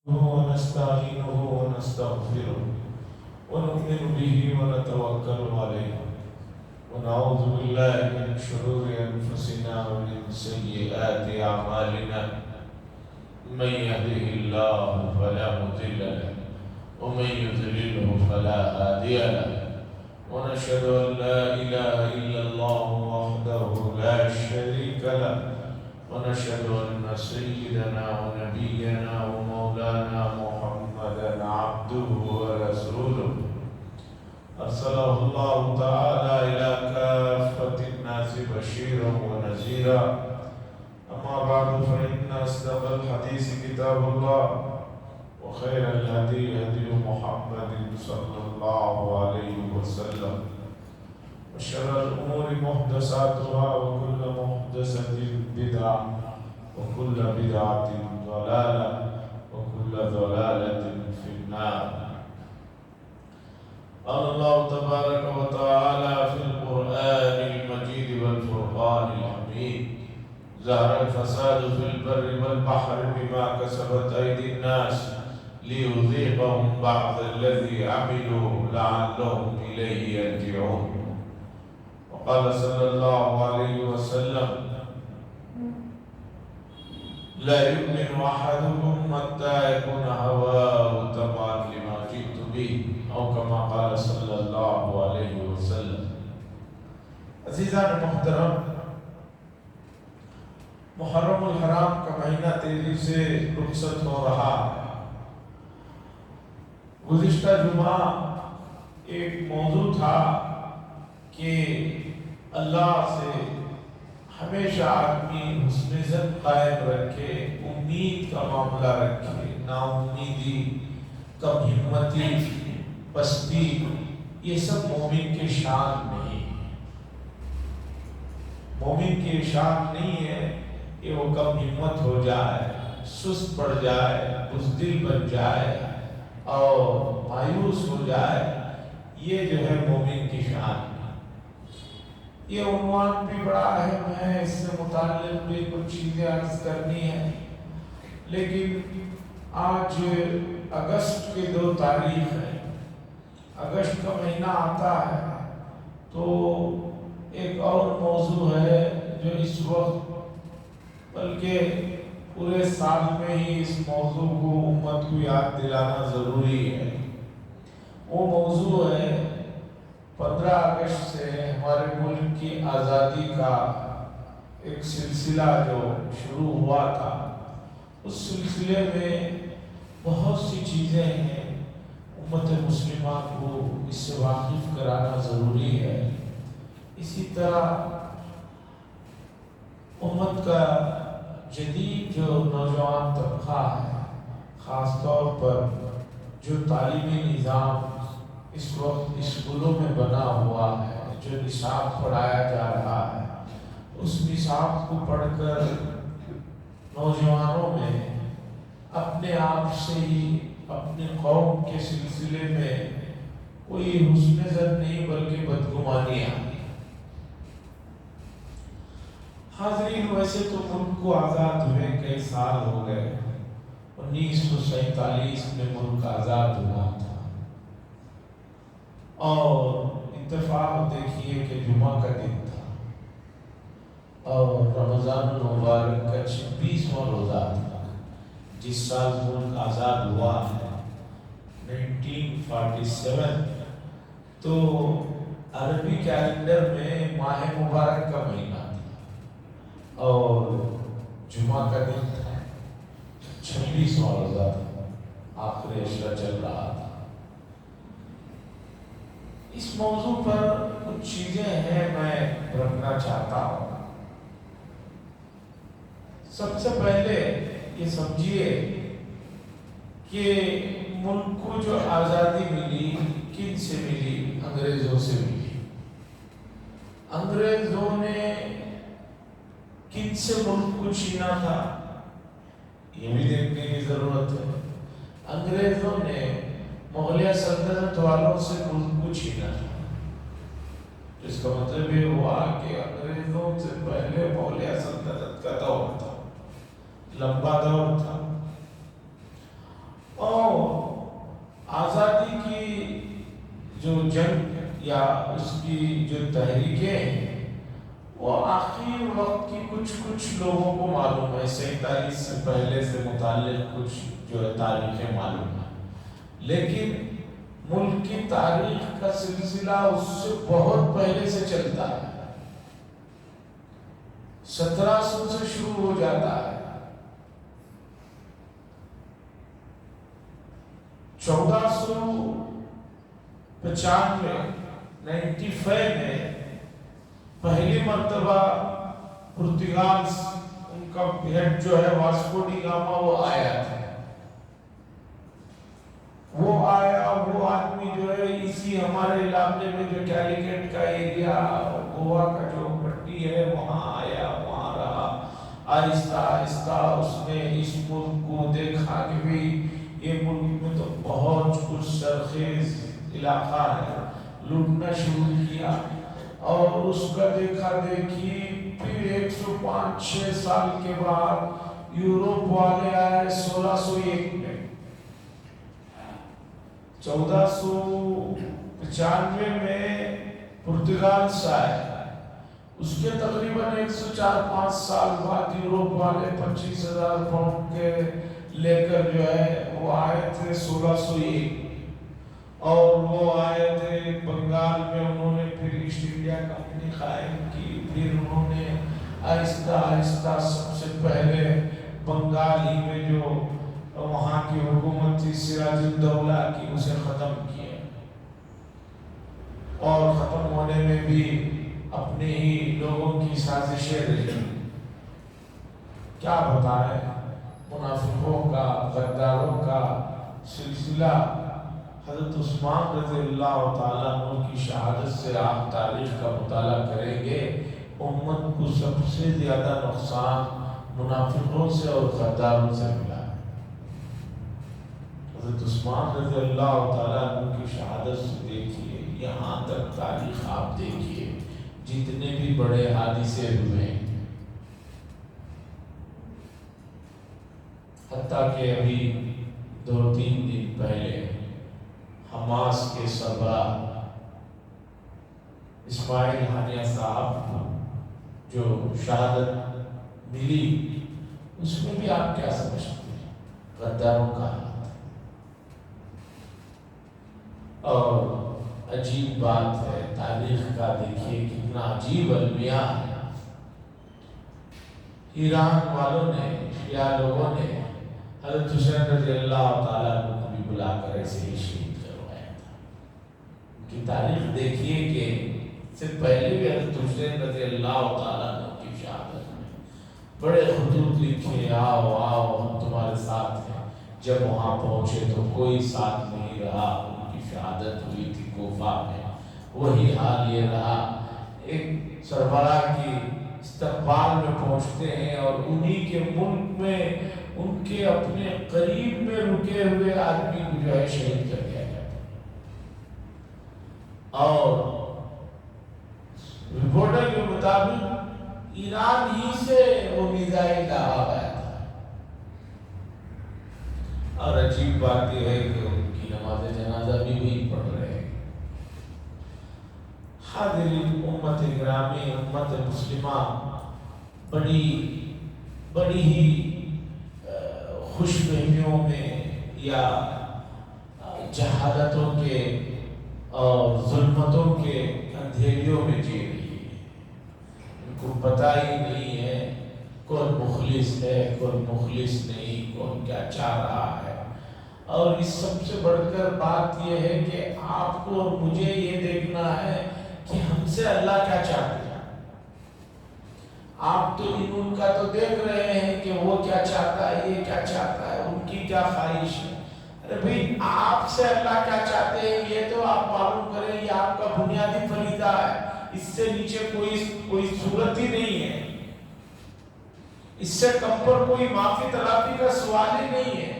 ونستعينه ونستغفره ونؤمن به ونتوكل عليه ونعوذ بالله من شرور أنفسنا ومن سيئات أعمالنا من يهده الله فلا مضل له ومن يضلله فلا هادي له ونشهد أن لا إله إلا الله وحده لا شريك له ونشهد أن سيدنا ونبينا ومولانا محمدا عبده ورسوله أرسله الله تعالى إلى كافة الناس بشيرا ونذيرا أما بعد فإن أصدق الحديث كتاب الله وخير الهدي هدي محمد صلى الله عليه وسلم وشر الأمور محدثاتها وكل محدثة بدعة وكل بدعة ضلالة وكل ضلالة في النار. قال الله تبارك وتعالى في القرآن المجيد والفرقان الحميد ظهر الفساد في البر والبحر بما كسبت أيدي الناس ليذيقهم بعض الذي عملوا لعلهم إليه يرجعون. وقال صلى الله عليه وسلم لا يؤمن أحدكم حتى يكون هواه تبعا لما جئت به أو كما قال صلى الله عليه وسلم. عزیزان محترم، محرم الحرام کا مہینہ تیزی سے رخصت ہو رہا ہے. گزشتہ جمعہ ایک موضوع تھا کہ اللہ سے ہمیشہ آدمی حسن ظن قائم رکھے، امید کا معاملہ رکھے، نا امیدی، کم ہمتی، پستی، یہ سب مومن کے شان نہیں ہے. مومن کی شان نہیں ہے کہ وہ کم ہمت ہو جائے، سست پڑ جائے، بزدل بن جائے اور مایوس ہو جائے. یہ جو ہے مومن کی شان ہے. یہ عنوان بھی بڑا اہم ہے، اس سے متعلق بھی کچھ چیزیں عرض کرنی ہیں، لیکن آج اگست کی 2 تاریخ ہے. اگست کا مہینہ آتا ہے تو ایک اور موضوع ہے جو اس وقت بلکہ پورے سال میں ہی اس موضوع کو امت کو یاد دلانا ضروری ہے. وہ موضوع ہے 15 اگست سے ہمارے ملک کی آزادی کا ایک سلسلہ جو شروع ہوا تھا. اس سلسلے میں بہت سی چیزیں ہیں، امت مسلمہ کو اس سے واقف کرانا ضروری ہے. اسی طرح امت کا جدید جو نوجوان طبقہ ہے، خاص طور پر جو تعلیمی نظام اس وقت اسکولوں میں بنا ہوا ہے، جو نصاب پڑھایا جا رہا ہے، اس نصاب کو پڑھ کر نوجوانوں میں اپنے آپ سے ہی اپنے قوم کے سلسلے میں کوئی حسن ظن نہیں بلکہ بدگمانیاں. حاضرین، ویسے تو ملک کو آزاد ہوئے کئی سال ہو گئے. 1947 میں ملک آزاد ہوا تھا اور اتفاق دیکھیے کہ جمعہ کا دن تھا اور رمضان المبارک کا 26واں روزہ تھا. جس سال ملک آزاد ہوا ہے 1947 تو عربی کیلنڈر میں ماہ مبارک کا مہینہ تھا اور جمعہ کا دن تھا. 26واں روزہ تھا، آخری عشرہ چل رہا تھا. اس موضوع پر کچھ چیزیں ہیں میں رکھنا چاہتا ہوں. سب سے پہلے یہ سمجھیے کہ ملک کو جو آزادی ملی کن سے ملی؟ انگریزوں سے ملی. انگریزوں نے کن سے ملک کو چھینا تھا یہ بھی دیکھنے کی ضرورت ہے. انگریزوں نے مغلیہ سلطنت والوں سے ملک کو چھینا تھا. اس کا مطلب یہ ہوا کہ انگریزوں سے پہلے مغلیہ سلطنت کا دور تھا، لمبا دور تھا. جو جنگ یا اس کی جو تحریکیں وہ آخر وقت کی کچھ لوگوں کو معلوم ہے، 47 سے پہلے سے متعلق کچھ جو ہے تاریخیں معلوم ہے، لیکن ملک کی تاریخ کا سلسلہ اس سے بہت پہلے سے چلتا ہے، 1700 سے شروع ہو جاتا ہے۔ 1495 میں پہلی مرتبہ پرتگال ان کا ہیڈ جو ہے واسکو ڈی گاما وہ آیا تھا، وہ آدمی جو ہے اسی ہمارے علاقے میں جو کیلیکٹ کا ایریا گوا کا جو پٹی ہے وہاں آیا، وہاں رہا، آہستہ آہستہ اس نے اس ملک کو دیکھا کہ بھی یہ ملک میں تو بہت کچھ سرخیز علاقہ ہے، لوٹنا شروع کیا، اور اس کا دیکھا دیکھی پھر 105-6 سال کے بعد یوروپ والے آئے 1601 میں، 1495 میں پرتگال سے آئے، اس کے تقریباً 104-5 سال بعد یوروپ والے 25,000 پاؤنڈ کے لے کر جو ہے وہ آئے تھے 1601، اور وہ آئے تھے بنگال میں، انہوں نے پھر ایسٹ انڈیا کمپنی قائم کی، پھر انہوں نے آہستہ آہستہ سب سے پہلے بنگال ہی میں جو وہاں کی حکومت تھی سراج الدولہ کی اسے ختم کیا، اور ختم ہونے میں بھی اپنے ہی لوگوں کی سازشیں رہی۔ کیا بتائیں، منافقوں کا، غداروں کا سلسلہ حضرت عثمان رضی اللہ تعالیٰ عنہ کی شہادت سے آپ تاریخ کا مطالعہ کریں گے، امت کو سب سے زیادہ نقصان منافقوں سے اور غداروں سے ملا ہے۔ حضرت عثمان رضی اللہ تعالیٰ عنہ کی شہادت سے دیکھیے، یہاں تک تاریخ آپ دیکھیے، جتنے بھی بڑے حادثے ہوئے، حتیٰ کہ ابھی 2-3 دن پہلے حماس کے سربراہ اسماعیل ہانیہ صاحب جو شہادت ملی، اس میں بھی آپ کیا سمجھتے ہیں؟ غداروں کا ہاتھ۔ اور عجیب بات ہے، تاریخ کا دیکھیے کتنا عجیب المیہ ہے، ایران والوں نے، شیعہ لوگوں نے حضرت حسین رضی اللہ تعالیٰ عنہ کو بھی بلا کر ایسے ہی شہید کروایا تھا۔ ان کی تاریخ دیکھیے کہ اس سے پہلے بھی حضرت حسین رضی اللہ تعالیٰ عنہ کی شہادت میں بڑے خطوط لکھے، آؤ آؤ ہم تمہارے ساتھ ہیں، جب وہاں پہنچے تو کوئی ساتھ نہیں رہا، ان کی شہادت ہوئی تھی کوفہ میں، وہی حال یہ رہا، ایک سربراہ کی استقبال میں پہنچتے ہیں اور انہی کے ملک میں ان کے اپنے قریب میں رکے ہوئے آدمی کو جو ہے شہید کر دیا جاتا ہے، اور رپورٹر کے مطابق ایران ہی سے وہ میزائل لایا گیا تھا۔ اور عجیب بات یہ ہے کہ ان کی نماز جنازہ بھی وہی پڑھ رہے ہیں۔ حاضرین، امت گرامی، امت مسلمہ بڑی ہی خوش فہمیوں میں یا جہالتوں کے اور ظلمتوں کے اندھیریوں میں جی رہی ہے، ان کو پتہ ہی نہیں ہے کون مخلص ہے، کون مخلص نہیں، کون کیا چاہ رہا ہے۔ اور اس سب سے بڑھ کر بات یہ ہے کہ آپ کو اور مجھے یہ دیکھنا ہے کہ ہم سے اللہ کیا چاہتے ہیں۔ آپ تو ان کا تو دیکھ رہے ہیں کہ وہ کیا چاہتا ہے، یہ کیا چاہتا ہے، ان کی کیا خواہش ہے۔ ارے بھئی، آپ سے اللہ کیا چاہتے ہیں یہ تو آپ معلوم کریں، یہ آپ کا بنیادی فریضہ ہے، اس سے نیچے کوئی صورت ہی نہیں ہے، اس سے کم پر کوئی معافی تلافی کا سوال ہی نہیں ہے۔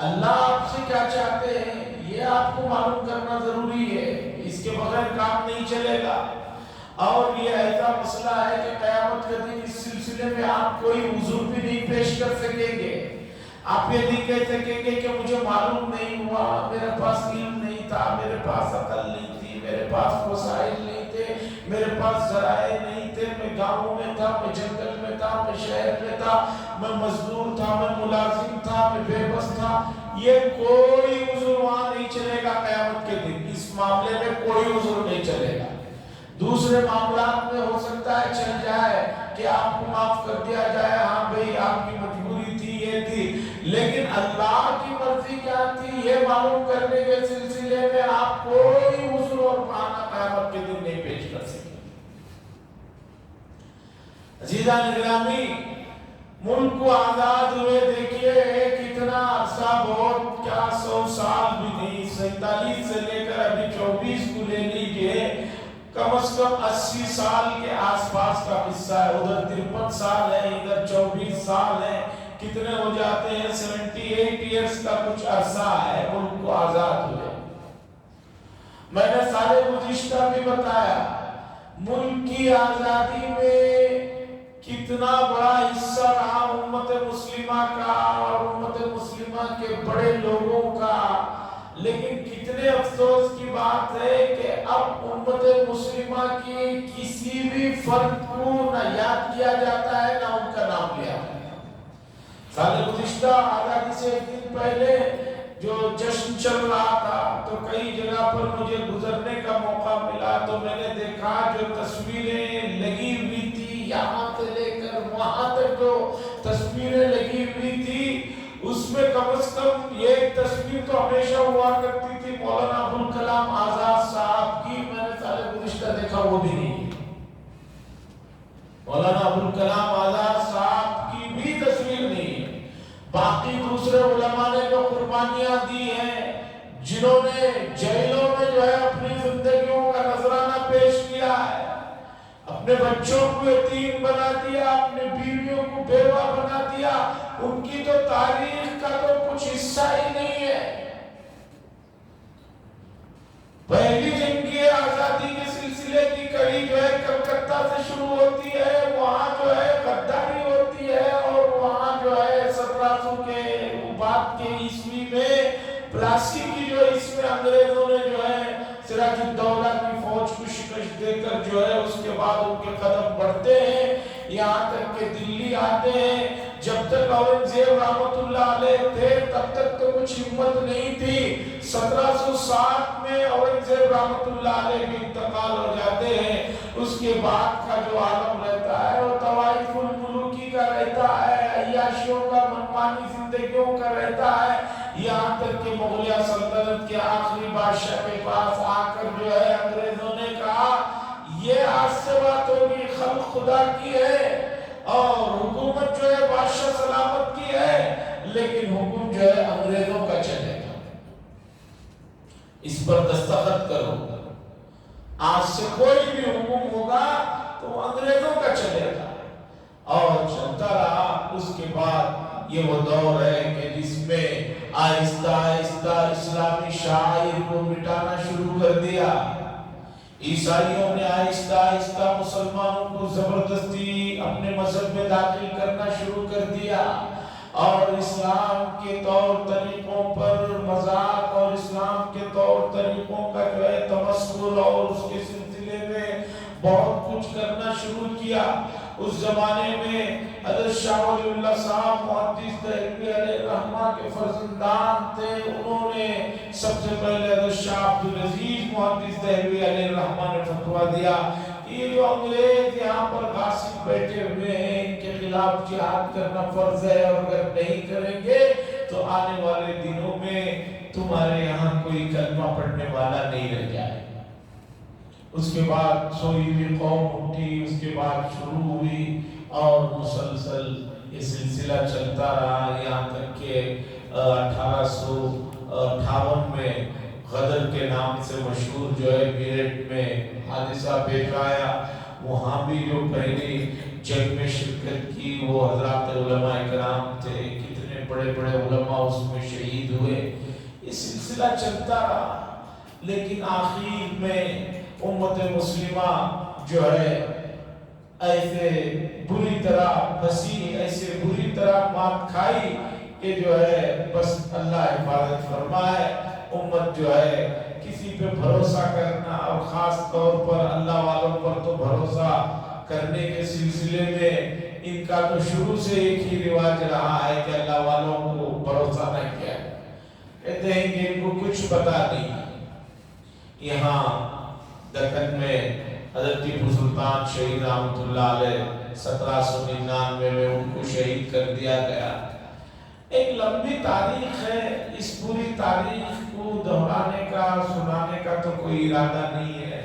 اللہ آپ سے کیا چاہتے ہیں یہ آپ کو معلوم کرنا ضروری ہے، اس کے بغیر کام نہیں چلے گا۔ اور یہ ایسا مسئلہ ہے کہ قیامت کے دن اس سلسلے میں آپ کوئی عذر بھی نہیں پیش کر سکیں گے، آپ یہ نہیں کہہ سکیں گے کہ مجھے معلوم نہیں ہوا، میرے پاس علم نہیں تھا، میرے پاس عقل نہیں تھی، میرے پاس وسائل نہیں تھے، میرے پاس ذرائع نہیں تھے، میں گاؤں میں تھا، میں جنگل میں تھا، میں شہر میں تھا، میں مزدور تھا، میں ملازم تھا، میں بے بس تھا، یہ کوئی عذر وہاں نہیں چلے گا قیامت کے دن، اس معاملے میں کوئی عذر نہیں چلے گا۔ دوسرے معاملات میں ہو سکتا ہے چل جائے کہ آپ کو معاف کر دیا جائے، ہاں بھئی آپ کی مجبوری تھی، یہ تھی، لیکن اللہ کی مرضی کیا تھی یہ معلوم کرنے کے سلسلے میں آپ کوئی عذر اور بہانہ قیامت کے دن نہیں پیش کر سکتے۔ عزیزان گرامی، ملک کو آزاد ہوئے دیکھیے کتنا عرصہ، بہت کیا 100 سال بھی نہیں، 47 سے لے کر ابھی 24 کو لے لیجئے، کم از کم 80 سال کے آس پاس کا قصہ ہے۔ ادھر 53 سال ہے، ادھر 24 سال ہے، کتنے ہو جاتے ہیں 78 ایئرز کا کچھ عرصہ ہے ملک کو آزاد ہوئے۔ میں نے سارے گزشتہ بھی بتایا، ملک کی آزادی میں کتنا بڑا حصہ رہا امت مسلمہ کا اور امت مسلمہ کے بڑے لوگوں کا، لیکن کتنے افسوس کی بات ہے کہ اب امت مسلمہ کی کسی بھی فرد کو نہ یاد کیا جاتا ہے نہ ان کا نام لیا جاتا ہے۔ سال گزشتہ آزادی سے ایک دن پہلے جو جشن چل رہا تھا تو کئی جگہ پر مجھے گزرنے کا موقع ملا تو میں نے دیکھا جو تصویریں لگی ہوئی تھی، یہاں سے لے کر وہاں تک جو تصویریں لگی ہوئی تھی، اس میں کم از کم یہ تصویر تو ہمیشہ ہوا کرتی تھی مولانا ابوالکلام آزاد صاحب کی، میں نے سال گزشتہ دیکھا وہ بھی نہیں۔ مولانا ابوالکلام آزاد صاحب کی بھی تصویر نہیں ہے۔ باقی دوسرے علماء نے جو قربانیاں دی ہیں، جنہوں نے جیلوں میں جو ہے اپنی زندگیوں کا نذرانہ پیش کیا ہے، اپنے بچوں کو یتیم بنا دیا، اپنے بیویوں کو بیوہ بنا دیا، ان کی تو تاریخ کا تو کچھ حصہ ہی نہیں ہے۔ پہلی جنگی آزادی کے سلسلے کی کڑی جو ہے کلکتہ سے شروع ہوتی ہے، وہاں جو ہے غداری ہوتی ہے، اور وہاں جو ہے 1700 کے بعد کے عیسوی میں پلاسی کی جو اس میں انگریزوں نے جو ہے سراج الدولہ کی فوج کو شکست دے کر جو ہے اس کے بعد ان کے قدم بڑھتے ہیں، یہاں تک کہ دلی آتے ہیں۔ جب تک اورنگزیب رحمت اللہ علیہ تھے تب تک تو کچھ ہمت نہیں تھی، 1760 میں اورنگزیب رحمت اللہ علیہ بھی انتقال ہو جاتے ہیں۔ اس کے بعد کا جو عالم رہتا ہے وہ طوائف الملوکی کا رہتا ہے، عیاشیوں کا، منمانی زندگیوں کا رہتا ہے، یہاں تک کہ مغلیہ سلطنت کے آخری بادشاہ کے پاس آ کر جو ہے انگریزوں نے کہا یہ آج سے بات ہوگی، خلق خدا کی ہے اور حکومت جو ہے بادشاہ سلامت کی ہے، لیکن حکم جو ہے انگریزوں کا چلے گا، اس پر دستخط کرو۔ آج سے کوئی بھی حکم ہوگا تو انگریزوں کا چلے گا، اور چلتا رہا۔ اس کے بعد یہ وہ دور ہے کہ جس میں آہستہ آہستہ اسلامی شعائر کو مٹانا شروع کر دیا، عیسائیوں نے آہستہ آہستہ مسلمانوں کو زبردستی اپنے مذہب میں داخل کرنا شروع کر دیا، اور اسلام کے طور طریقوں پر مذاق اور اسلام کے طور طریقوں کا جو ہے تمسخر اور اس کے سلسلے میں بہت کچھ کرنا شروع کیا۔ اس زمانے میں حضرت شاہ ولی اللہ صاحب محدث دہلوی علیہ الرحمہ کے فرزندان تھے، انہوں نے سب سے پہلے حضرت شاہ عبدالعزیز محدث دہلوی علیہ الرحمہ نے فتویٰ دیا کہ یہ جو انگریز یہاں پر غاصب بیٹھے ہوئے ہیں ان کے خلاف جہاد کرنا فرض ہے، اور اگر نہیں کریں گے تو آنے والے دنوں میں تمہارے یہاں کوئی کلمہ پڑھنے والا نہیں رہ جائے۔ اس کے بعد سوئی ہوئی قوم اٹھی، اس کے بعد شروع ہوئی اور مسلسل یہ سلسلہ چلتا رہا، یہاں تک کہ 1858 میں غدر کے نام سے مشہور جو ہے میرٹھ میں حادثہ پیش آیا، وہاں بھی جو پہلی جنگ میں شرکت کی وہ حضرات علماء کرام تھے، کتنے بڑے بڑے علماء اس میں شہید ہوئے۔ یہ سلسلہ چلتا رہا، لیکن آخر میں امت مسلمہ جو ہے ایسے بری طرح پھنسی، ایسے بری طرح مات کھائی کہ جو ہے بس اللہ حفاظت فرمائے۔ امت جو ہے کسی پہ بھروسہ کرنا، اور خاص طور پر اللہ والوں پر تو بھروسہ کرنے کے سلسلے میں ان کا تو شروع سے ایک ہی رواج رہا ہے کہ اللہ والوں کو بھروسہ نہ کیا، کہتے ہیں کہ ان کو کچھ پتا نہیں۔ یہاں دکن میں حضرت ٹیپو سلطان شہید رحمۃ اللہ علیہ 1799 میں ان کو شہید کر دیا گیا۔ ایک لمبی تاریخ ہے، اس پوری تاریخ کو دہرانے کا سنانے کا تو کوئی ارادہ نہیں ہے۔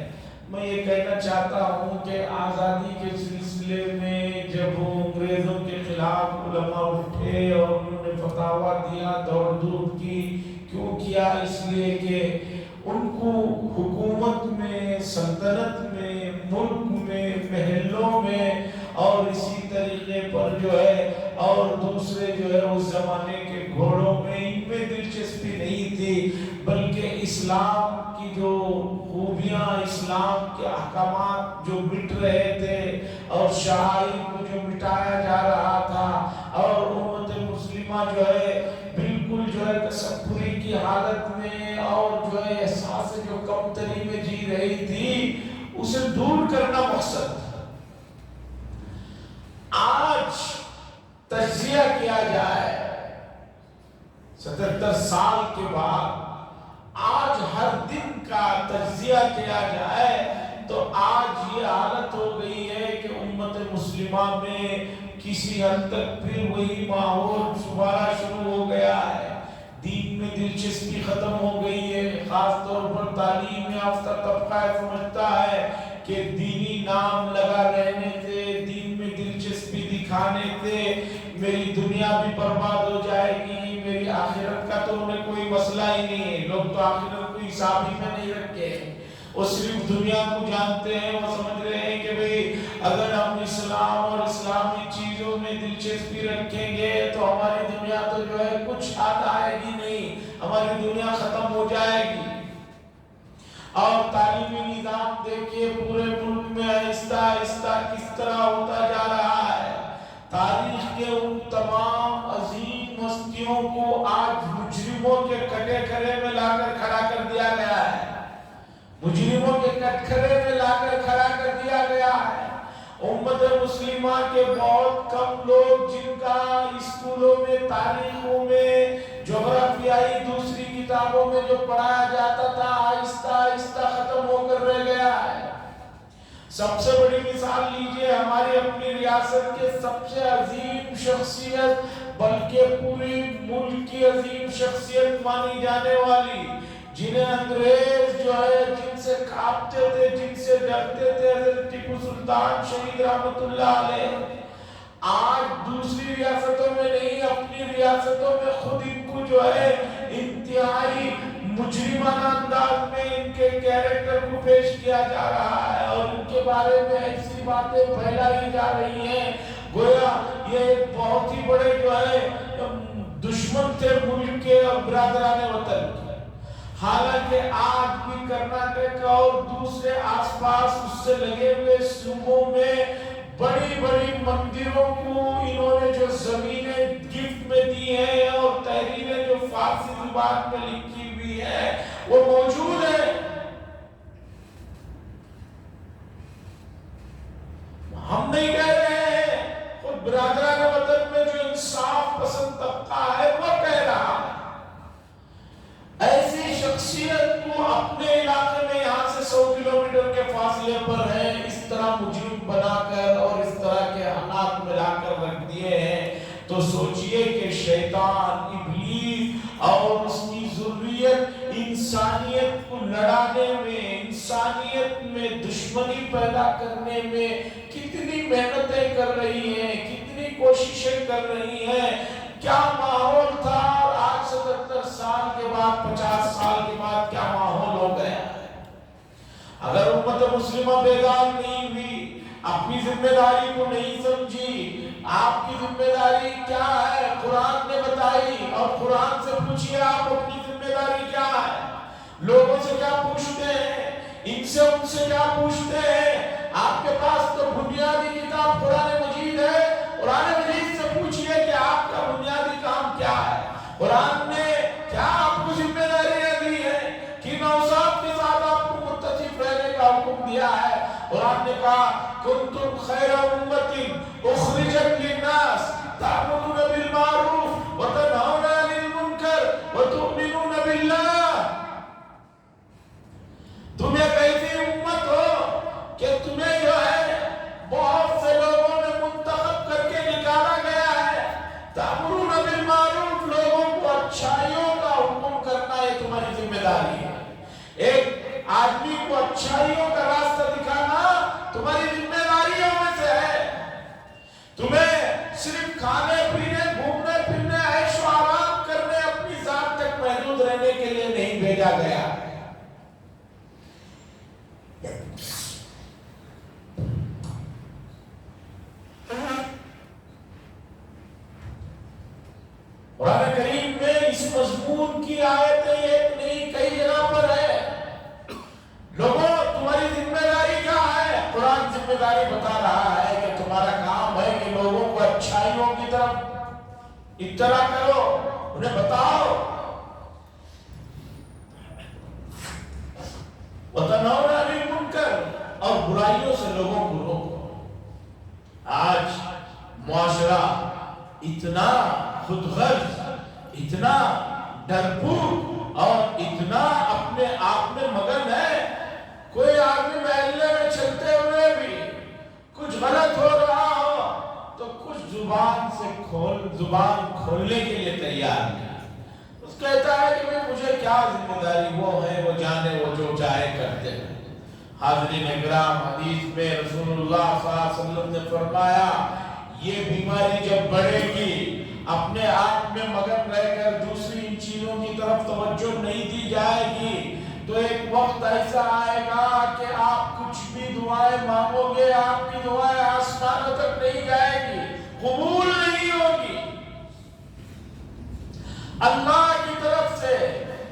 میں یہ کہنا چاہتا ہوں کہ آزادی کے سلسلے میں جب انگریزوں کے خلاف علماء اٹھے اور انہوں نے فتاویٰ دیا، دوڑ دھوپ کی، کیوں کیا؟ اس لیے کہ ان کو حکومت میں، سلطنت میں، ملک میں، محلوں میں اور اسی طریقے پر جو ہے اور دوسرے جو ہے اس زمانے کے گھوڑوں میں، ان میں دلچسپی نہیں تھی، بلکہ اسلام کی جو خوبیاں، اسلام کے احکامات جو مٹ رہے تھے اور شاعری کو جو مٹایا جا رہا تھا، اور امت مسلمہ جو ہے بالکل جو ہے تصوری کی حالت میں اور جو ہے احساس جو کمتری میں جی رہی تھی، اسے دور کرنا مقصد تھا۔ آج تجزیہ کیا جائے 77 سال کے بعد، آج ہر دن کا تجزیہ کیا جائے تو آج یہ حالت ہو گئی ہے کہ امت مسلمہ میں کسی حد تک پھر وہی ماحول دوبارہ شروع ہو گیا ہے، دین میں دلچسپی ختم ہو گئی ہے۔ خاص طور پر تعلیم یافتہ طبقہ سمجھتا ہے کہ دینی نام لگا رہنے سے، دین میں دلچسپی دکھانے سے میری دنیا بھی برباد ہو جائے گی، میری آخرت کا تو انہیں کوئی مسئلہ ہی نہیں ہے۔ لوگ تو آخرت کو حساب ہی میں نہیں رکھے، وہ صرف دنیا کو جانتے ہیں۔ وہ سمجھ رہے ہیں کہ بھئی اگر ہم اسلام اور اسلامی چیزوں میں دلچسپی رکھیں گے تو ہماری دنیا تو جو ہے کچھ ہاتھ آئے گی نہیں، ہماری دنیا ختم ہو جائے گی۔ اور تعلیمی نظام دیکھیے پورے ملک میں آہستہ آہستہ کس طرح ہوتا جا رہا ہے۔ تاریخ کے ان تمام عظیم ہستیوں کو آج مجرموں کے کٹے کھرے میں لا کر کھڑا کر دیا گیا ہے، مجرموں کے کٹکھرے میں لا کر کھڑا کر دیا گیا ہے۔ امت مسلمہ کے بہت کم لوگ جن کا اسکولوں میں، تاریخوں میں، جغرافیائی دوسری کتابوں میں جو پڑھایا جاتا تھا، آہستہ آہستہ ختم ہو کر رہ گیا ہے۔ سب سے بڑی مثال لیجئے ہماری اپنی ریاست کے سب سے عظیم شخصیت، بلکہ پوری ملک کی عظیم شخصیت مانی جانے والی، جنہیں انگریز جو ہے جن سے کانپتے تھے، جن سے ڈرتے تھے، حضرت ٹیپو سلطان شہید رحمۃ اللہ علیہ، آج دوسری ریاستوں میں نہیں اپنی ریاستوں میں خود ان کو جو ہے انتہائی مجرمانہ انداز میں ان کے کیریکٹر کو پیش کیا جا رہا ہے، اور ان کے بارے میں ایسی باتیں پھیلائی جا رہی ہیں گویا یہ ایک بہت ہی بڑے جو ہے دشمن تھے ملک کے اور برادران وطن کے۔ حالانکہ آج بھی کرناٹک اور دوسرے آس پاس اس سے لگے ہوئے صوبوں میں بڑی بڑی مندروں کو انہوں نے جو زمینیں گفٹ میں دی ہیں اور تحریریں جو فارسی زبان میں لکھی ہوئی ہیں وہ موجود ہیں۔ ہم نہیں کہہ رہے ہیں، خود برادران وطن میں جو انصاف پسند طبقہ ہے وہ کہہ رہا ہے۔ ایسی شخصیت کو اپنے علاقے میں یہاں سے 100 کلومیٹر کے فاصلے پر ہے اس طرح مجرم بنا کر اور اس طرح کے حالات میں لا کر رکھ دیے ہیں، تو سوچئے کہ شیطان ابلیس اور اس کی ذریت انسانیت کو لڑانے میں، انسانیت میں دشمنی پیدا کرنے میں کتنی محنتیں کر رہی ہیں، کتنی کوششیں کر رہی ہیں۔ کیا ماحول تھا اور آج 77 سال کے بعد، 50 سال کے بعد کیا ماحول ہو گیا ہے۔ اگر امت مسلمہ بیدار نہیں ہوئی، اپنی ذمہ داری کو نہیں سمجھی، آپ کی ذمہ داری کیا ہے قرآن نے بتائی، اور قرآن سے پوچھئے آپ اپنی ذمہ داری کیا ہے۔ لوگوں سے کیا پوچھتے ہیں، ان سے کیا پوچھتے ہیں؟ آپ کے پاس تو بنیادی کتاب قرآن مجید ہے، قرآن مجید سے پوچھئے کہ آپ کا بنیادی کام کیا ہے۔ قرآن نے کیا آپ کو ذمہ داریاں دی دیا ہے. قرآن نے کہا کنتم خیر امت اخرجت للناس تأمرون بالمعروف وتنہون عن المنکر وتؤمنون باللہ. تم ایک ایسی امت ہو کہ تمہیں جو ہے بہت سے لوگوں نے منتخب کر کے نکالا گیا ہے. تأمرون بالمعروف، لوگوں کو اچھائیوں کا حکم کرنا یہ تمہاری ذمہ داری ہے. ایک آدمی کو اچھائیوں کا راستہ دکھانا تمہاری ذمہ داریوں میں سے ہے. تمہیں صرف کھانے پینے گھومنے پھرنے عیش و آرام کرنے اپنی ذات تک محدود رہنے کے لیے نہیں بھیجا گیا. قرآن کریم میں اس مضمون کی آیتیں ایک نہیں کئی جگہ پر ہے. لوگوں تمہاری ذمہ داری کیا ہے؟ قرآن ذمہ داری بتا رہا ہے کہ تمہارا کام ہے کہ لوگوں کو اچھائیوں کی طرف اطلاع کرو، انہیں بتاؤ. وَتَنْهَوْنَ عَنِ الْمُنْكَرِ، اور برائیوں سے لوگوں کو روکو. آج معاشرہ اتنا خود غرض، اتنا ڈرپور اور اتنا اپنے آپ میں مگن ہے. کوئی آدمی محلے میں چلتے ہوئے بھی کچھ غلط ہو رہا ہو تو کچھ زبان کھولنے کے لیے تیار نہیں. اس کہتا ہے کہ مجھے کیا ذمہ داری، وہ ہے وہ جانے، وہ جو چاہے کرتے ہیں. حاضرین اکرام، حدیث میں رسول اللہ صلی اللہ علیہ وسلم نے فرمایا یہ بیماری جب بڑھے گی، اپنے آپ میں مگن رہ کر دوسری ان چیزوں کی طرف توجہ نہیں دی جائے گی، تو ایک وقت ایسا آئے گا کہ آپ کچھ بھی دعائیں مانگو گے، آپ کی دعائیں آسمانوں تک نہیں جائے گی، قبول نہیں ہوگی. اللہ کی طرف سے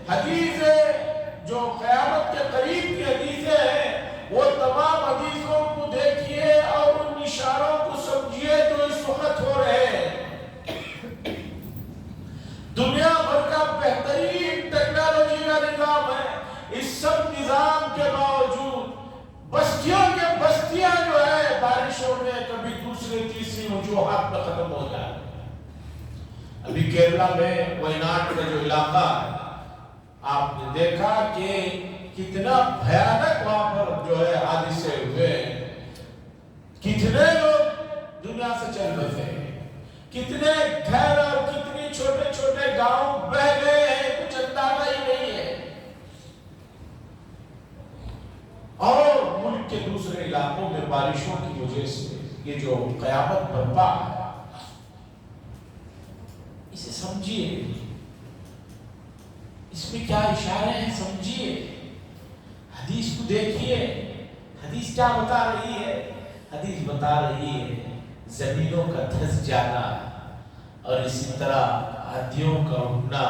حدیثیں جو قیامت کے قریب کی حدیثیں ہیں، وہ تمام حدیثوں کو دیکھیے اور ان اشاروں کو سمجھیے جو اس وقت ہو رہے ہیں. دنیا بھر کا بہترین ٹیکنالوجی کا نظام ہے. اس سب نظام کے باوجود بستیاں جو ہے بارشوں میں کبھی دوسرے تیسری وجوہات میں ختم ہو جائے. ابھی کیرلا میں وائناڈ کا جو علاقہ ہے، آپ نے دیکھا کہ کتنا بھیانک وہاں پر جو ہے حادثے ہوئے. کتنے لوگ دنیا سے چل بسے ہیں، کتنے گھر اور کتنی چھوٹے چھوٹے گاؤں بہ گئے ہیں، کچھ اندازہ ہی نہیں ہے. اور ملک کے دوسرے علاقوں میں بارشوں کی وجہ سے یہ جو قیامت برپا ہے، اسے سمجھیے، اس میں کیا اشارے ہیں سمجھیے. حدیث کو دیکھیے، حدیث کیا بتا رہی ہے؟ حدیث بتا رہی ہے زمینوں کا دھس جانا اور اسی طرح ہاتھیوں کا اڑنا،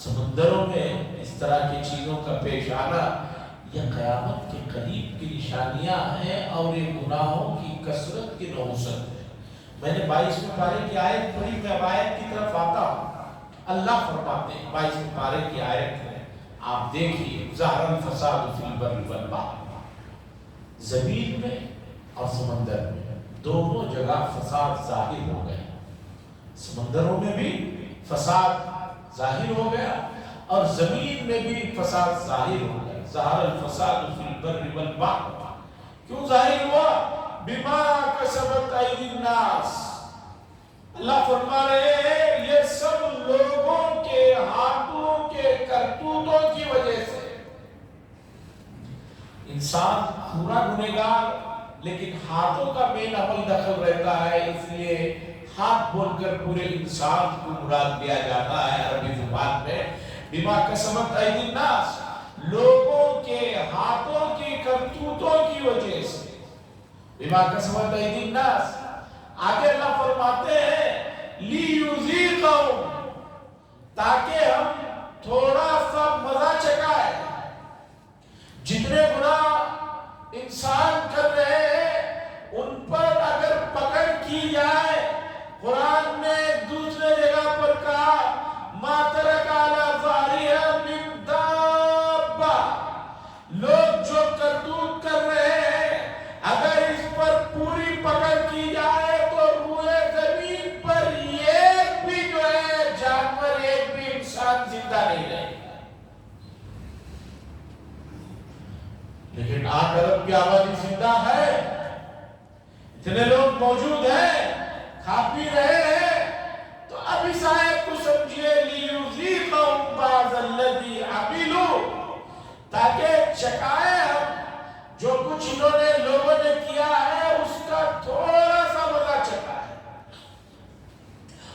سمندروں میں اس طرح کی چیزوں کا پیش آنا، یہ قیامت کے قریب کی نشانیاں ہیں اور یہ گناہوں کی کثرت کی نحوست ہے. میں نے 22ویں پارے کی آیت پڑھی، میں اب آیت کی طرف آتا ہوں. اللہ فرماتے ہیں 22ویں پارے کی آیت میں آپ دیکھیے، ظہر الفساد فی البر والبحر، زمین میں اور سمندر میں دونوں جگہ فساد ظاہر ہو گیا. سمندروں میں بھی فساد ظاہر ہو گیا اور زمین میں بھی فساد ظاہر ہو گیا. ظہر الفساد فی البر والبحر، کیوں ظاہر ہوا؟ بما کسبت ایدی الناس. اللہ فرما رہے ہیں یہ سب لوگوں کے ہاتھوں کے کرتوتوں کی وجہ سے. انسان پورا گنہگار، لیکن ہاتھوں کا مین عمل دخل رہتا ہے، اس لیے ہاتھ بول کر پورے انسان کو مراد لیا جاتا ہے عربی زبان میں. بما کسبت ایدی الناس، لوگوں کے ہاتھوں کی کرتوتوں کی وجہ سے. بما کسبت ایدی الناس، آگے اللہ فرماتے ہیں لیذیقہم، تاکہ ہم تھوڑا سا مزہ چکھائے. جتنے گناہ انسان کر رہے ہیں ان پر اگر پکڑ کی جائے، قرآن نے دوسرے جگہ پر کہا ما ترک علی ظہرہا من دابہ، لوگ جو کرتوت کر رہے زندہ نہیں رہے. لیکن 8 ارب کی آبادی زندہ ہے, اتنے لوگ موجود ہیں, کھا پی رہے ہیں. تو اب اس آیت کو سمجھئے لِيُذِيقَهُمْ بَعْضَ الَّذِي عَمِلُوا, تاکہ چکھائے ہم جو کچھ انہوں نے لوگوں نے کیا ہے اس کا تھوڑا سا مزہ چکھائے.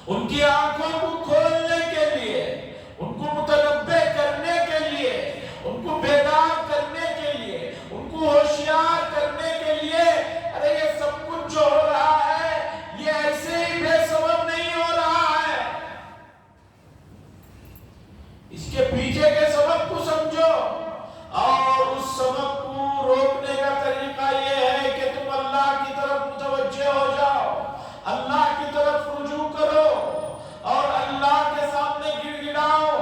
ان کی آنکھوں کو کھولنے کے لیے, ان کو متنبہ کرنے کے لیے, ان کو بیدار کرنے کے لیے, ان کو ہوشیار کرنے کے لیے. ارے یہ سب کچھ جو ہو رہا ہے یہ ایسے ہی بے سبب نہیں ہو رہا ہے, اس کے پیچھے کے سبب کو سمجھو, اور اس سبب کو روکنے کا طریقہ یہ ہے کہ تم اللہ کی طرف متوجہ ہو جاؤ, اللہ کی طرف رجوع کرو, اور اللہ کے سامنے گر گڑاؤ,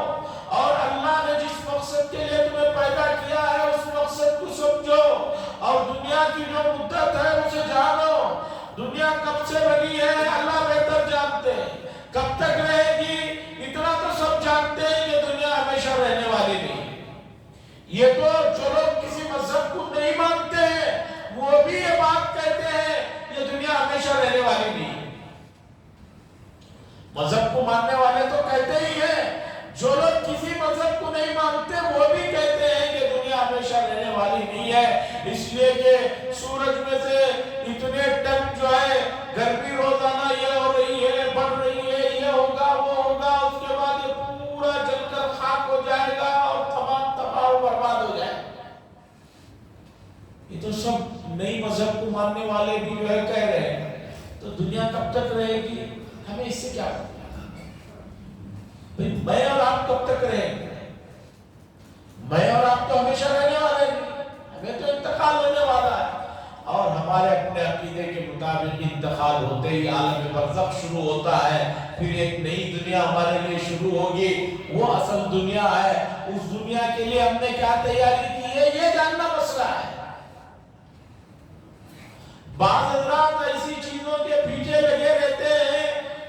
اور اللہ نے جس مقصد کے لیے تمہیں پیدا کیا ہے اس مقصد کو سمجھو, اور دنیا کی جو مدت ہے اسے جانو. دنیا کب سے بنی ہے اللہ بہتر جانتے ہیں, کب تک رہے گی اتنا تو سب جانتے ہیں کہ دنیا ہمیشہ رہنے والی نہیں. یہ تو جو لوگ کسی مذہب کو نہیں مانتے ہیں وہ بھی یہ بات کہتے ہیں یہ دنیا ہمیشہ رہنے والی نہیں. مذہب کو ماننے والے تو کہتے ہی ہیں, جو لوگ کسی مذہب کو نہیں مانتے وہ بھی کہتے ہیں کہ دنیا ہمیشہ رہنے والی نہیں ہے. اس لیے کہ سورج میں سے اتنے ٹن جو ہے گرمی روزانہ یہ ہو رہی ہے, بڑھ رہی ہے, یہ ہوگا وہ ہوگا, اس کے بعد یہ پورا جل کر خاک ہو جائے گا اور تمام تباہ و برباد ہو جائے گا. یہ تو سب نئی مذہب کو ماننے والے بھی جو ہے کہہ رہے ہیں. تو دنیا کب تک رہے گی ہمیں اس سے کیا پتہ؟ میں اور آپ کب تک رہیں گے؟ میں اور آپ تو ہمیشہ رہنے والے ہیں, ہمیں تو انتقال ہونے والا ہے. اور ہمارے اپنے عقیدے کے مطابق انتقال ہوتے ہی عالم برزخ شروع ہوتا ہے, پھر ایک نئی دنیا ہمارے لیے شروع ہوگی, وہ اصل دنیا ہے. اس دنیا کے لیے ہم نے کیا تیاری کی ہے یہ جاننا مسئلہ ہے. بعض حضرات ایسی چیزوں کے پیچھے لگے رہتے ہیں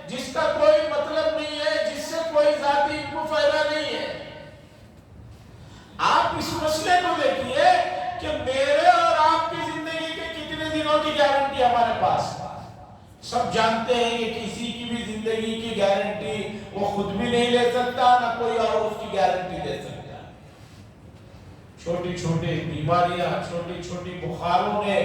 جس کا کوئی مطلب نہیں ہے, جس سے کوئی ذاتی ان کو فائدہ نہیں ہے. آپ اس مسئلے کو دیکھیے کہ میرے اور آپ کی زندگی کے کتنے دنوں کی گارنٹی ہمارے پاس. سب جانتے ہیں کہ کسی کی بھی زندگی کی گارنٹی وہ خود بھی نہیں لے سکتا, نہ کوئی اور اس کی گارنٹی دے سکتا. چھوٹی چھوٹی بیماریاں, چھوٹی چھوٹی بخاروں نے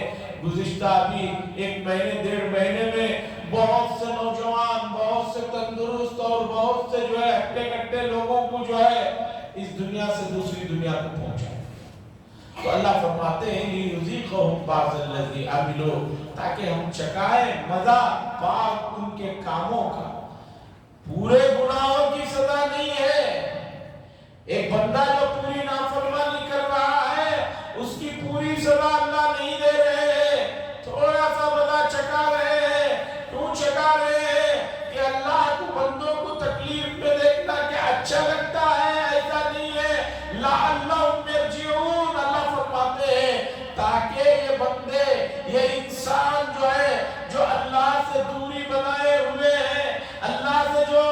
گزشتہ ابھی 1 مہینے 1.5 مہینے میں بہت سے نوجوان, بہت سے تندرست اور بہت سے جو ہے ہٹے کٹے لوگوں کو جو ہے اس دنیا سے دوسری دنیا کو پہنچا. تو اللہ فرماتے ہیں لِيُذِيقَهُمْ بَعْضَ الَّذِي عَمِلُوا, تاکہ ہم چکھائیں مزہ بعض ان کے کاموں کا. پورے گناہوں کی سزا نہیں ہے. ایک بندہ جو پوری نافرمانی کر رہا ہے اس کی پوری سزا اللہ نہیں دے رہے, تھوڑا سا مزہ چکھا رہے ہیں. کیوں چکھا رہے ہیں؟ کہ اللہ کو بندوں کو تکلیف میں دیکھنا کہ اچھا لگتا ہے, ایسا نہیں ہے. لَعَلَّهُمْ يَرْجِعُونَ, اللہ فرماتے ہیں تاکہ یہ بندے, یہ انسان جو ہے جو اللہ سے دوری بنائے ہوئے ہیں, اللہ سے جو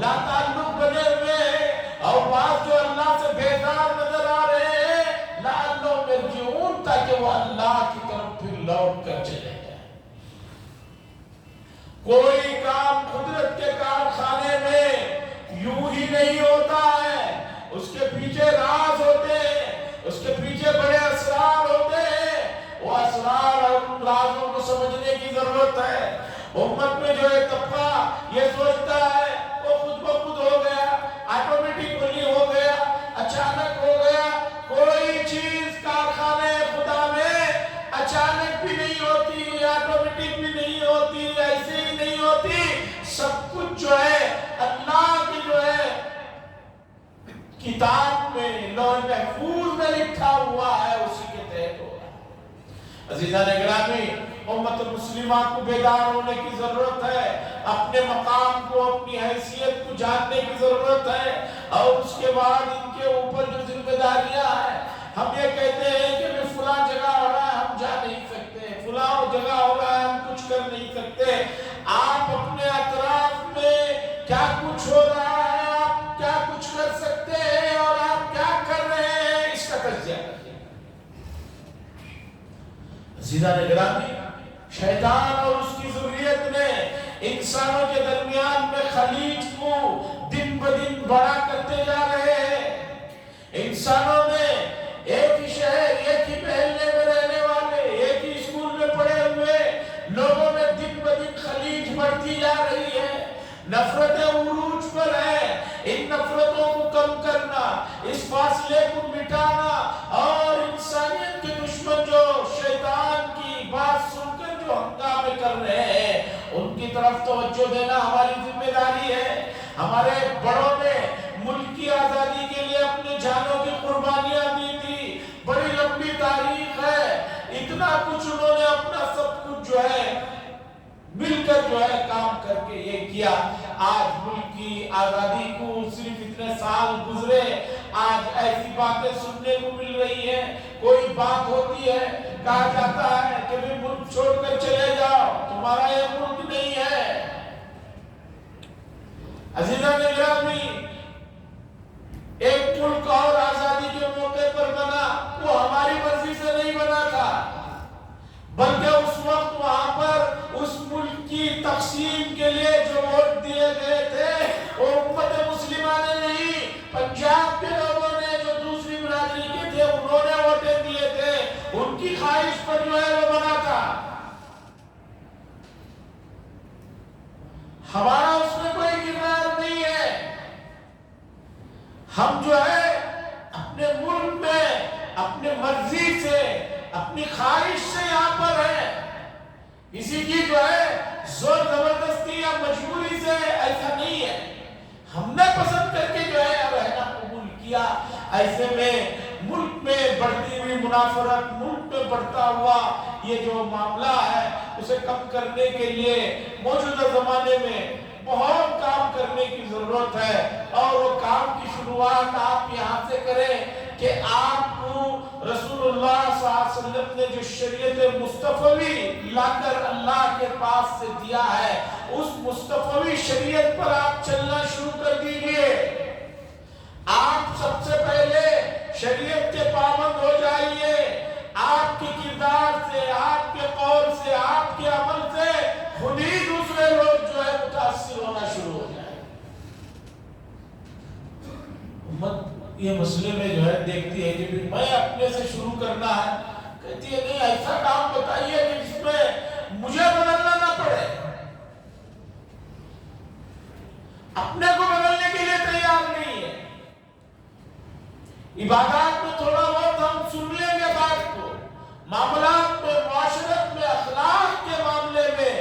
لا تعلق بنے ہوئے ہیں, اور بعض جو اللہ سے بیزار نظر آ رہے ہیں, لَعَلَّهُمْ يَرْجِعُونَ, تاکہ وہ اللہ کی طرف پھر لوٹ کر چلے جائیں. کوئی کام قدرت کے کارخانے میں یوں ہی نہیں ہوتا ہے, اس کے پیچھے راز ہوتے ہیں, اس کے پیچھے بڑے اسرار ہوتے ہیں. وہ اسرار اور ان رازوں کو سمجھنے کی ضرورت ہے. امت میں جو ہے طبقہ یہ سوچتا ہے وہ خود بخود ہو گیا, آٹومیٹکلی ہو گیا, اچانک ہو گیا. کوئی چیز کارخانے خدا میں اچانک بھی نہیں ہوتی, آٹومیٹک بھی نہیں ہوتی, ایسے ہی نہیں ہوتی. سب کچھ جو ہے اللہ کی جو ہے کتاب میں, لوح محفوظ میں لکھا ہوا ہے, اسی کے تحت ہو رہا ہے. عزیزان گرامی, امت مسلمہ کو بیدار ہونے کی ضرورت ہے, اپنے مقام کو, اپنی حیثیت کو جاننے کی ضرورت ہے, اور اس کے بعد ان کے اوپر جو ذمہ داریاں ہیں. ہم یہ کہتے ہیں کہ فلاں جگہ ہو رہا ہے ہم جا نہیں سکتے, فلاں جگہ ہو رہا ہے ہم کچھ کر نہیں سکتے. آپ اپنے اطراف میں کیا کچھ ہو رہا ہے, آپ کیا کچھ کر سکتے عزیزان گرامی، شیطان اور اس کی ذریت نے انسانوں کے درمیان میں خلیج کو دن بدن بڑا کرتے جا رہے ہیں۔ انسانوں نے ایک ہی شہر، ایک ہی محلے میں رہنے والے، ایک ہی اسکول میں پڑھے ہوئے لوگوں میں دن بدن خلیج بڑھتی جا رہی ہے۔ نفرتیں عروج پر ہیں، ان نفرتوں کو کم کرنا، اس فاصلے کو مٹانا، اور انسانیت کے دشمن جو شیطان کی بات سن کر جو ہنگامے کر رہے ہیں ان کی طرف توجہ دینا ہماری ذمہ داری ہے۔ ہمارے بڑوں نے ملک کی آزادی کے لیے اپنے جانوں کی قربانیاں دی تھی، بڑی لمبی تاریخ ہے، اتنا کچھ انہوں نے اپنا سب کچھ جو ہے مل کر جو ہے کام کر کے یہ کیا۔ آج ملک کی آزادی کو صرف اتنے سال گزرے، آج ایسی باتیں سننے کو مل رہی ہیں، کوئی بات ہوتی ہے کہا جاتا ہے کہ بھی ملک چھوڑ کر چلے جاؤ، تمہارا یہ ملک نہیں ہے۔ عزیزان گرامی، ایک ملک اور آزادی کے موقع پر بنا، وہ ہماری مرضی سے نہیں بنا تھا، بلکہ اس وقت وہاں پر اس ملک کی تقسیم کے لیے جو ووٹ دیے گئے تھے وہ امت مسلمہ نے نہیں، پنجاب کے لوگوں نے جو دوسری برادری کے تھے انہوں نے ووٹیں دیے تھے، ان کی خواہش پر جو ہے وہ بنا تھا۔ ہمارا اس میں کوئی کردار نہیں ہے۔ ہم جو ہے اپنے ملک میں اپنے مرضی سے، اپنی خواہش سے یہاں پر ہے، کسی کی جو ہے زور زبردستی یا مجبوری سے ایسا نہیں ہے، ہم نے پسند کر کے جو ہے رہنا قبول کیا۔ ایسے میں ملک میں بڑھتی ہوئی منافرت، ملک میں بڑھتا ہوا یہ جو معاملہ ہے اسے کم کرنے کے لیے موجودہ زمانے میں بہت کام کرنے کی ضرورت ہے، اور وہ کام کی شروعات آپ یہاں سے کریں کہ آپ کو رسول اللہ صلی اللہ علیہ وسلم نے جو شریعت مصطفی لا کر اللہ کے پاس سے دیا ہے، اس مصطفی شریعت پر آپ چلنا شروع کر دیجئے۔ آپ سب سے پہلے شریعت کے پابند ہو جائیے، آپ کے کردار سے، آپ کے قول سے، آپ کے عمل سے خود ہی دوسرے لوگ جو ہے متاثر ہونا شروع ہو جائیں۔ امت یہ مسئلے میں جو ہے دیکھتی ہے کہ میں اپنے سے شروع کرنا ہے، کہتی ہے نہیں ایسا کام بتائیے کہ جس میں مجھے بدلنا نہ پڑے، اپنے کو بدلنے کے لیے تیار نہیں ہے۔ عبادات میں تھوڑا بہت ہم سن لیں گے بات کو، معاملات میں، معاشرت میں، اخلاق کے معاملے میں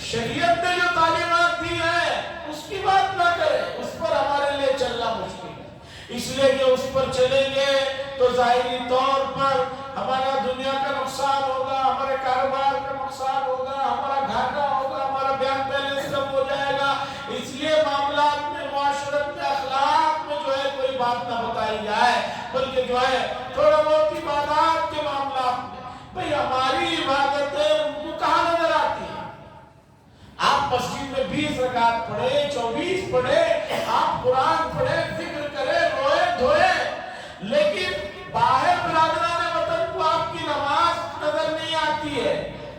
شریعت نے جو تعلیمات دی ہیں اس کی بات نہ کریں، اس پر ہمارے لیے چلنا مشکل ہے، اس لیے کہ اس پر چلیں گے تو ظاہری طور پر ہمارا دنیا کا نقصان ہوگا، ہمارے کاروبار کا نقصان ہوگا، ہمارا گھاٹا ہوگا، ہمارا بینک بیلنس کم ہو جائے گا، اس لیے معاملات میں، معاشرت میں، اخلاق میں جو ہے کوئی بات نہ بتائی جائے، بلکہ جو ہے تھوڑا بہت عبادات کے معاملات میں بھئی ہماری عبادتیں ان کو کہاں نظر آتی ہیں؟ آپ مسجد میں 20 رکعت پڑھیں، 24 پڑھیں، آپ قرآن پڑھیں، ذکر کریں، روئیں دھوئیں، لیکن باہر برادران وطن کو آپ کی نماز نظر نہیں آتی ہے،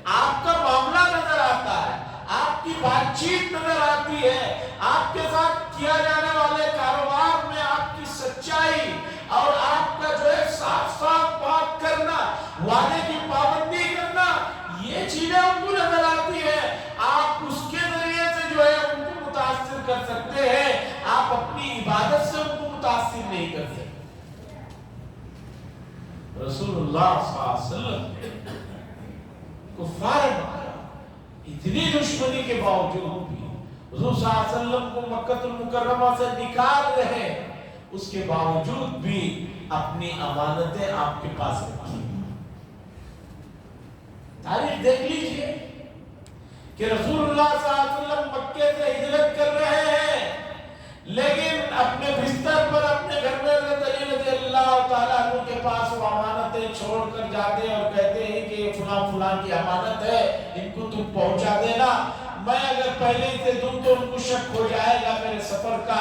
آپ کا معاملہ نظر آتا ہے، آپ کی بات چیت نظر آتی ہے، آپ کے ساتھ کیا جانے والے کاروبار میں آپ کی سچائی اور آپ کا جو ہے صاف صاف بات کرنا، وعدے کی پابندی کرنا، یہ چیزیں ان کو نظر آتی ہیں، آپ اس کے ذریعے سے جو ہے ان کو متاثر کر سکتے ہیں، آپ اپنی عبادت سے ان کو متاثر نہیں کر سکتے۔ رسول اللہ صلی اللہ علیہ وسلم کفار مکہ اتنی دشمنی کے باوجود بھی حضور صلی اللہ علیہ وسلم کو مکہ المکرمہ سے نکال رہے، اس کے باوجود بھی اپنی امانتیں آپ کے پاس رکھی۔ تاریخ دیکھ لیجئے کہ رسول اللہ صلی اللہ علیہ وسلم مکے سے ہجرت کر رہے ہیں، لیکن اپنے بستر پر اپنے گھر میں حضرت علی رضی اللہ تعالیٰ عنہ کے پاس وہ امانتیں چھوڑ کر جاتے ہیں اور کہتے ہیں کہ یہ فلاں فلاں کی امانت ہے، ان کو تم پہنچا دینا، میں اگر پہلے ہی سے دوں تو ان کو شک ہو جائے گا میرے سفر کا،